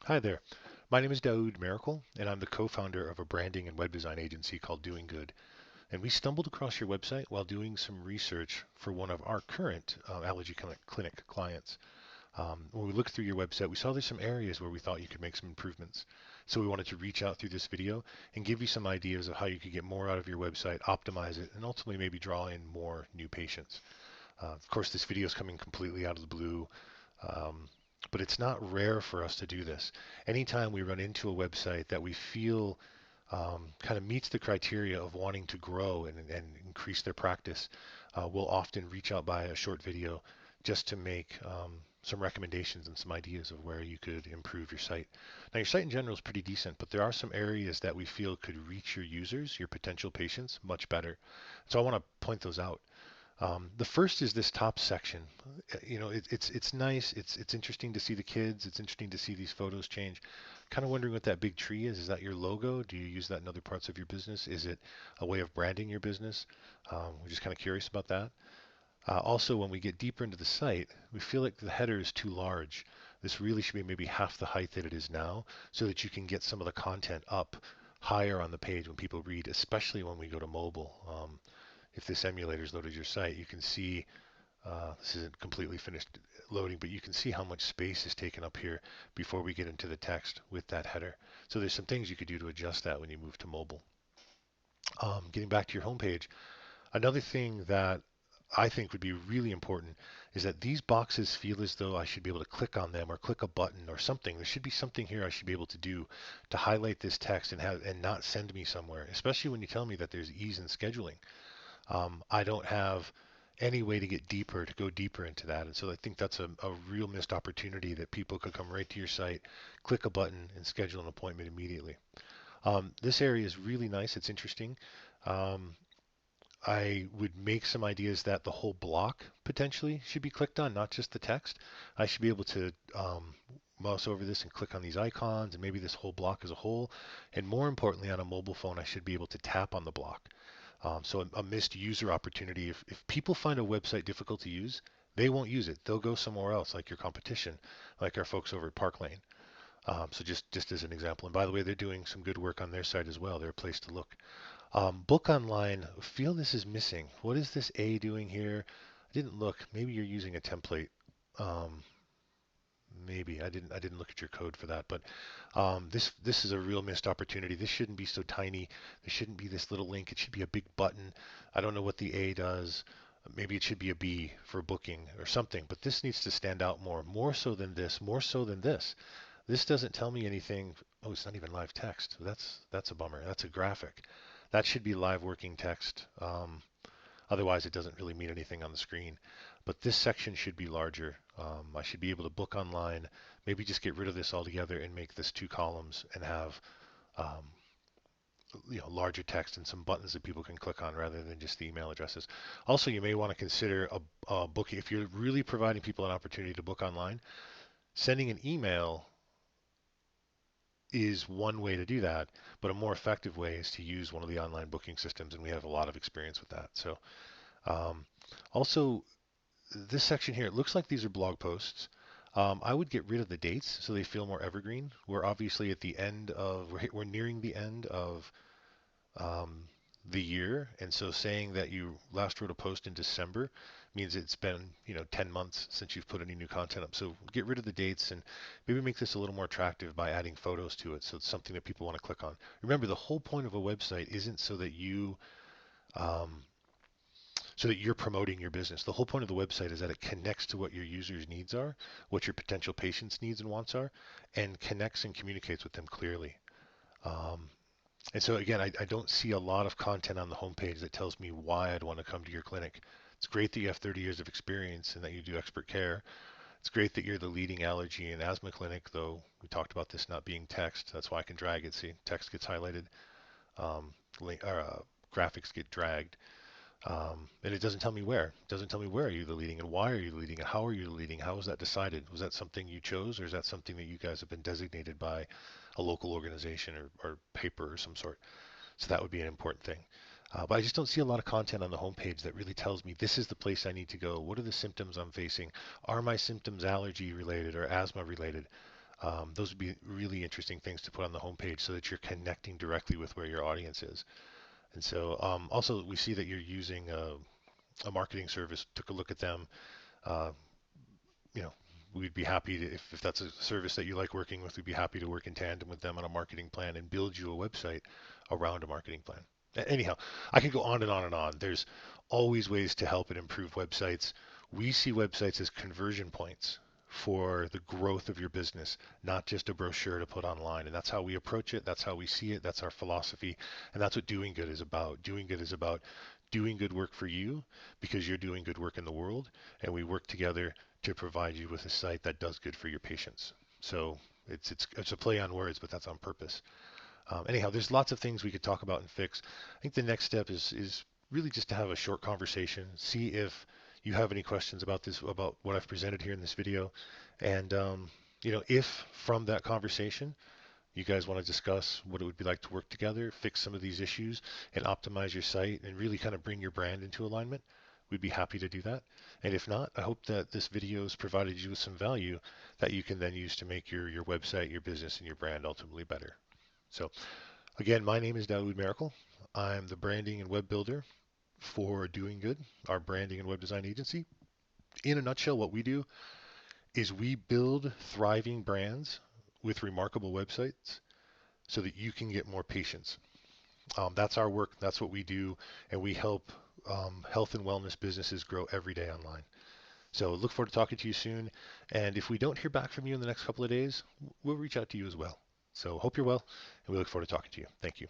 Hi there. My name is Daoud Miracle, and I'm the co-founder of a branding and web design agency called Doing Good. And we stumbled across your website while doing some research for one of our current allergy clinic clients. When we looked through your website, we saw there's some areas where we thought you could make some improvements. So we wanted to reach out through this video and give you some ideas of how you could get more out of your website, optimize it, and ultimately maybe draw in more new patients. Of course, this video is coming completely out of the blue. Um, but it's not rare for us to do this. Anytime we run into a website that we feel kind of meets the criteria of wanting to grow and increase their practice, we'll often reach out by a short video just to make some recommendations and some ideas of where you could improve your site. Now, your site in general is pretty decent, but there are some areas that we feel could reach your users, your potential patients, much better. So I want to point those out. The first is this top section. It's nice. It's interesting to see the kids. It's interesting to see these photos change. Kind of wondering what that big tree is. Is that your logo? Do you use that in other parts of your business? Is it a way of branding your business? We're just kind of curious about that. Also, when we get deeper into the site, we feel like the header is too large. This really should be maybe half the height that it is now, so that you can get some of the content up higher on the page when people read, especially when we go to mobile. If this emulator's loaded your site, you can see this isn't completely finished loading, but you can see how much space is taken up here before we get into the text with that header. So there's some things you could do to adjust that when you move to mobile. Getting back to your homepage, another thing that I think would be really important is that these boxes feel as though I should be able to click on them or click a button or something. There should be something here I should be able to do to highlight this text and not send me somewhere, especially when you tell me that there's ease in scheduling. I don't have any way to get deeper, to go deeper into that. And so I think that's a real missed opportunity that people could come right to your site, click a button, and schedule an appointment immediately. This area is really nice. It's interesting. Um, I would make some ideas that the whole block potentially should be clicked on, not just the text. I should be able to mouse over this and click on these icons and maybe this whole block as a whole. And more importantly, on a mobile phone, I should be able to tap on the block. So a missed user opportunity. If people find a website difficult to use, they won't use it. They'll go somewhere else, like your competition, like our folks over at Park Lane. So just as an example. And by the way, they're doing some good work on their site as well. They're a place to look. Book online. Feel this is missing. What is this A doing here? I didn't look. Maybe you're using a template. Um, Maybe I didn't look at your code for that, but this is a real missed opportunity. This shouldn't be so tiny. There shouldn't be this little link. It should be a big button. I don't know what the A does. Maybe it should be a B for booking or something, but this needs to stand out more so than this, more so than this. This doesn't tell me anything. Oh, it's not even live text. That's a bummer. That's a graphic. That should be live working text. Otherwise, it doesn't really mean anything on the screen. But this section should be larger. I should be able to book online, maybe just get rid of this altogether and make this two columns and have um, larger text and some buttons that people can click on rather than just the email addresses. Also, you may want to consider a booking if you're really providing people an opportunity to book online. Sending an email is one way to do that, but a more effective way is to use one of the online booking systems, and we have a lot of experience with that. So, um, also this section here, it looks like these are blog posts. I would get rid of the dates so they feel more evergreen. We're obviously at the end of, we're nearing the end of um, the year, and so saying that you last wrote a post in December means it's been 10 months since you've put any new content up. So get rid of the dates and maybe make this a little more attractive by adding photos to it, so it's something that people want to click on. Remember, the whole point of a website isn't um, so that you're promoting your business. The whole point of the website is that it connects to what your users' needs are, what your potential patients' needs and wants are, and connects and communicates with them clearly. Um, and so again, I don't see a lot of content on the homepage that tells me why I'd want to come to your clinic. It's great that you have 30 years of experience and that you do expert care. It's great that you're the leading allergy and asthma clinic, though we talked about this not being text. That's why I can drag it. See, text gets highlighted, um, graphics get dragged. And it doesn't tell me where. It doesn't tell me where are you the leading and why are you the leading and how are you the leading? How was that decided? Was that something you chose or is that something that you guys have been designated by a local organization or paper or some sort? So that would be an important thing. But I just don't see a lot of content on the homepage that really tells me this is the place I need to go. What are the symptoms I'm facing? Are my symptoms allergy related or asthma related? Those would be really interesting things to put on the homepage so that you're connecting directly with where your audience is. And so also we see that you're using a marketing service. Took a look at them. Uh, you know, we'd be happy to, if that's a service that you like working with, we'd be happy to work in tandem with them on a marketing plan and build you a website around a marketing plan. Anyhow, I could go on and on and on. There's always ways to help and improve websites. We see websites as conversion points for the growth of your business, not just a brochure to put online. And that's how we approach it. That's how we see it. That's our philosophy. And that's what doing good is about. Doing good is about doing good work for you because you're doing good work in the world. And we work together to provide you with a site that does good for your patients. So it's a play on words, but that's on purpose. Anyhow, there's lots of things we could talk about and fix. I think the next step is really just to have a short conversation, see if you have any questions about this, about what I've presented here in this video, and if from that conversation you guys want to discuss what it would be like to work together, fix some of these issues, and optimize your site, and really kind of bring your brand into alignment, we'd be happy to do that. And if not, I hope that this video has provided you with some value that you can then use to make your website, your business, and your brand ultimately better. So again, my name is Daoud Miracle. I'm the branding and web builder for Doing Good, our branding and web design agency. In a nutshell, what we do is we build thriving brands with remarkable websites so that you can get more patients. That's our work. That's what we do. And we help health and wellness businesses grow every day online. So look forward to talking to you soon. And if we don't hear back from you in the next couple of days, we'll reach out to you as well. So hope you're well, and we look forward to talking to you. Thank you.